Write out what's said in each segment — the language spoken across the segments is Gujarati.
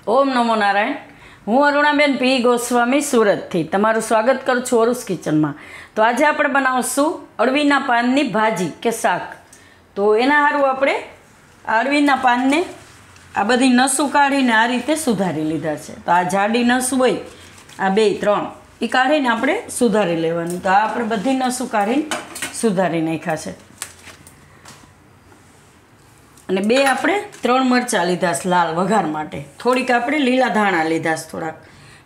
ओम नमो नारायण। हूँ अरुणाबेन पी गोस्वामी सूरत थी तमारू स्वागत करूँ छूं अरुज़ किचन में। तो आज आप बनावशू अळवीना पाननी भाजी के शाक। तो एना हारू आपणे अळवीना पानने आ बधी नसू काढीने आ रीते सुधारी लीधा छे। तो आ जाडी नस होय आ बे त्रण ए काढीने आपणे सुधारी लेवानी। तो आ आपणे बधी नसू काढीने सुधारी नाख्या छे। અને બે આપણે ત્રણ મરચાં લીધા છે લાલ વઘાર માટે, થોડીક આપણે લીલા ધાણા લીધા છે, થોડાક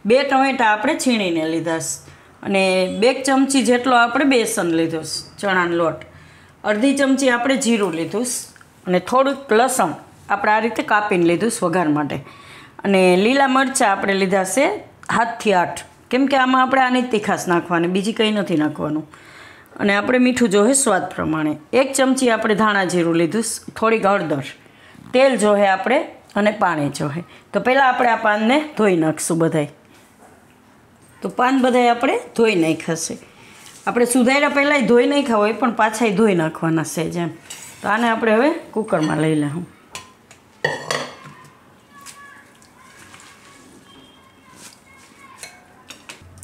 બે ટમેટા આપણે છીણીને લીધા છે અને 2 ચમચી જેટલો આપણે બેસન લીધું છે ચણાનો લોટ, અડધી ચમચી આપણે જીરું લીધું છે અને થોડુંક લસણ આપણે આ રીતે કાપીને લીધું છે વઘાર માટે અને લીલા મરચાં આપણે લીધા છે 7 થી 8 કેમ કે આમાં આપણે આની તીખાશ નાખવાની, બીજી કંઈ નથી નાખવાનું। અને આપણે મીઠું જોહે સ્વાદ પ્રમાણે। 1 ચમચી આપણે ધાણા જીરું લીધું, થોડીક હળદર, તેલ જોહે આપણે અને પાણી જોહે। તો પહેલાં આપણે આ પાનને ધોઈ નાખશું બધાય। તો પાન બધાય આપણે ધોઈ નાખ્યા છે। આપણે સુધાર્યા પહેલાંય ધોઈ નાખ્યા હોય પણ પાછાય ધોઈ નાખવાના છે જેમ। તો આને આપણે હવે કુકરમાં લઈ લઉં।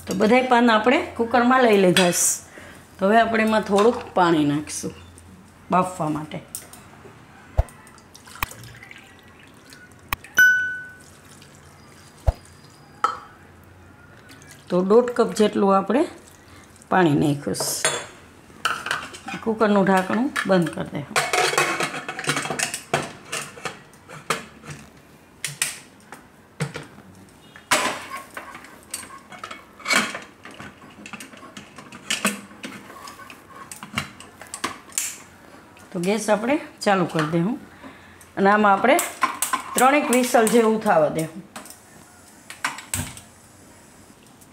તો બધાય પાન આપણે કુકરમાં લઈ લીધા છે। તો હવે આપણે એમાં થોડુંક પાણી નાખીશું બાફવા માટે। તો 1.5 કપ જેટલું આપણે પાણી નાખ્યું છે। કુકરનું ઢાંકણું બંધ કરી દેવું। तो गैस આપણે ચાલુ કરી દેવું અને આમાં આપણે 3 વિસલ જેવું થવા દેવું।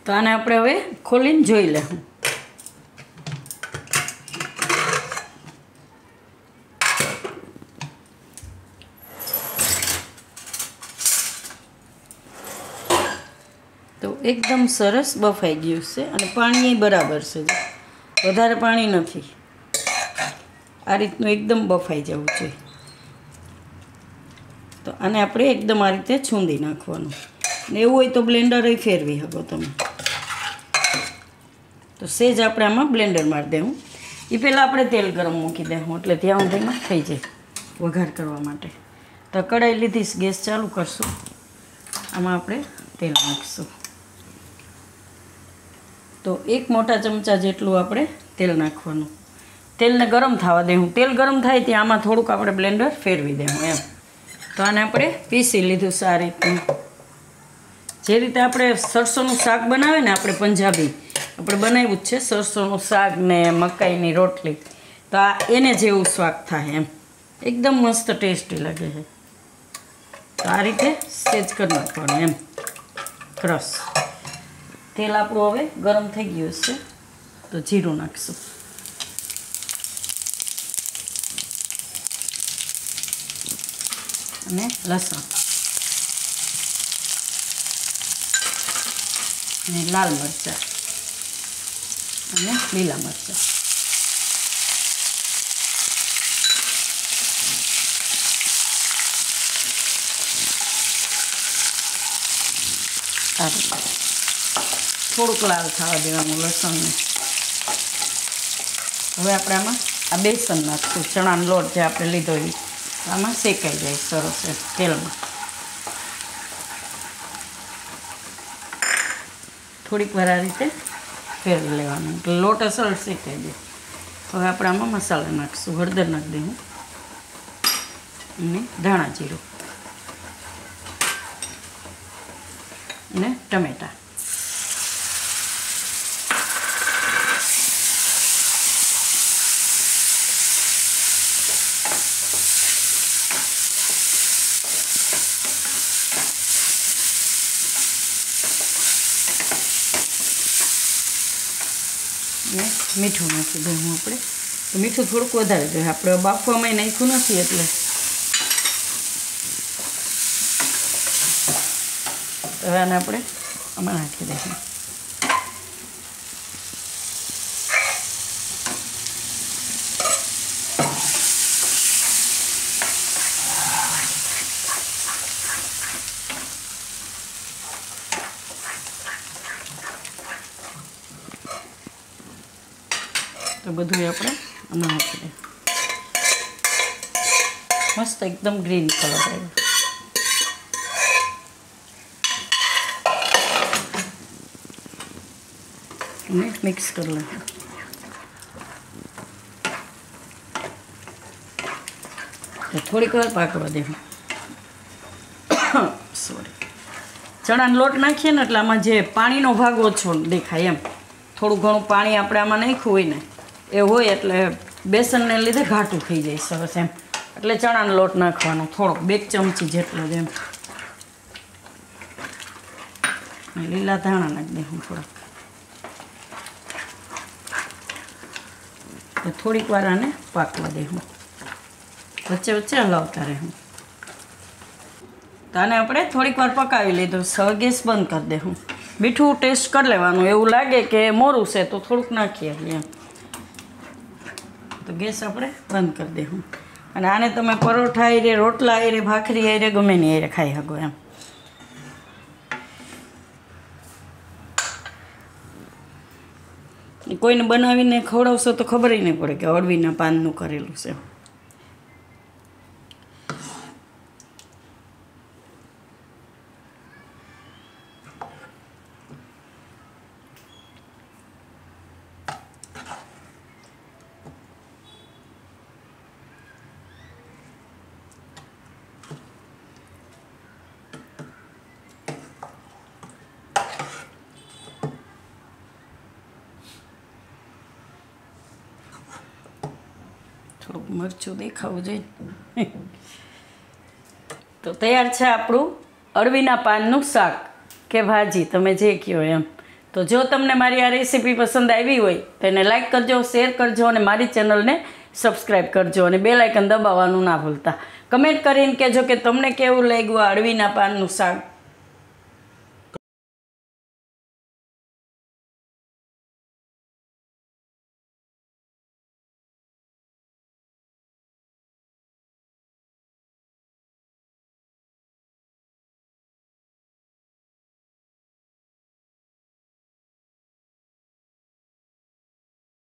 તો આને આપણે હવે ખોલીને જોઈ લેવું। તો એકદમ સરસ બફાઈ ગયું છે અને પાણી બરાબર છે, વધારે પાણી નથી, आ रीतनु एकदम बफाई जवुं जोईए। तो आने आपणे एकदम आ रीते छूंदी नाखवानुं ने एवुं होय तो ब्लेंडर फेरवी शको तमे। तो सेज आपणे आमां ब्लेंडर मारी देवुं। ए पहेला आपणे तेल गरम मूकी देवुं एटले त्यां सुधीमां थई जाय वघार करवा माटे। तो कढ़ाई लीधी, गैस चालू करशुं, आमां आपणे तेल नाखीशुं। तो 1 मोटा चमचा जेटलुं आपणे तेल नाखवानुं। तेल ने गरम थवा देवुं। तेल गरम थाय त्यां आमां थोड़ुंक आपणे ब्लेंडर फेरवी देवुं एम। तो आने आपणे पीसी लीधुं आ रीते, जे रीते आपणे सरसोनुं शाक बनावे ने आपणे पंजाबी आपणे बनाव्युं ज छे सरसोनुं शाक ने मकाईनी रोटली। तो आ एने जेवुं स्वाद थाय एम, एकदम मस्त टेस्टी लगे छे। तो आ रीते सेज करी नाखवानुं एम क्रश। तेल आपणुं हवे गरम थई गयुं छे तो जीरुं नाखीशुं અને લસણ અને લાલ મરચાં અને લીલા મરચાં આ રીતે થોડુંક લાલ થવા દેવાનું લસણને। હવે આપણે આમાં આ બેસન નાખશું, ચણાનો લોટ જે આપણે લીધો એ આમાં શેકાઈ જાય સરસ તેલમાં। થોડીક વાર આ રીતે ફેરવી લેવાનું એટલે લોટ અસલ શેકાઈ જાય। હવે આપણે આમાં મસાલા નાખીશું, હળદર નાખી દઉં અને ધાણા જીરું અને ટમેટાં। मीठું નાખી દઉં આપણે। તો મીઠું થોડુંક વધારે જોઈએ, આપણે બાફવામાં નાખ્યું નથી એટલે। હવે આને આપણે આમાં નાખી દઈએ। તો બધું આપણે નાખી દઈએ. મસ્ત એકદમ ગ્રીન કલર આવ્યો. અને મિક્સ કરી લઈએ. થોડીક વાર પાકવા દેવું. સોરી, ચણાનો લોટ નાખીએ ને એટલે આમાં જે પાણીનો ભાગ ઓછો દેખાય એમ. થોડું ઘણું પાણી આપણે આમાં નાખ્યું હોય ને એ હોય એટલે બેસનને લીધે ઘાટું થઈ જાય સરસ એમ. એટલે ચણાનો લોટ નાખવાનો થોડોક 2 ચમચી જેટલો જ એમ. લીલા ધાણા નાખી દઉં થોડાક. થોડીક વાર આને પાકવા દેવું. વચ્ચે વચ્ચે હલાવતા રહેવું. તો આને આપણે થોડીક વાર પકાવી લીધું. હવે ગેસ બંધ કરી દેવું. મીઠું ટેસ્ટ કરી લેવાનું. એવું લાગે કે મોરું છે તો થોડુંક નાખીએ એમ. તો ગેસ આપણે બંધ કરી દેવું. અને આને તમે પરોઠા હારે, રોટલા હારે, ભાખરી હારે, ગમે ની હારે ખાઈ શકો એમ. કોઈને બનાવીને ખવડાવશો તો ખબર નહીં પડે કે અળવીના પાનનું કરેલું છે. થોડુંક મરચું દેખાવું જોઈએ. તો તૈયાર છે આપણું અળવીના પાનનું શાક કે ભાજી, તમે જે કહો એમ. તો જો તમને મારી આ રેસીપી પસંદ આવી હોય તો એને લાઈક કરજો, શેર કરજો અને મારી ચેનલને સબસ્ક્રાઈબ કરજો અને બેલ આઇકન દબાવવાનું ના ભૂલતા. કમેન્ટ કરીને કહેજો કે તમને કેવું લાગ્યું આ અળવીના પાનનું શાક.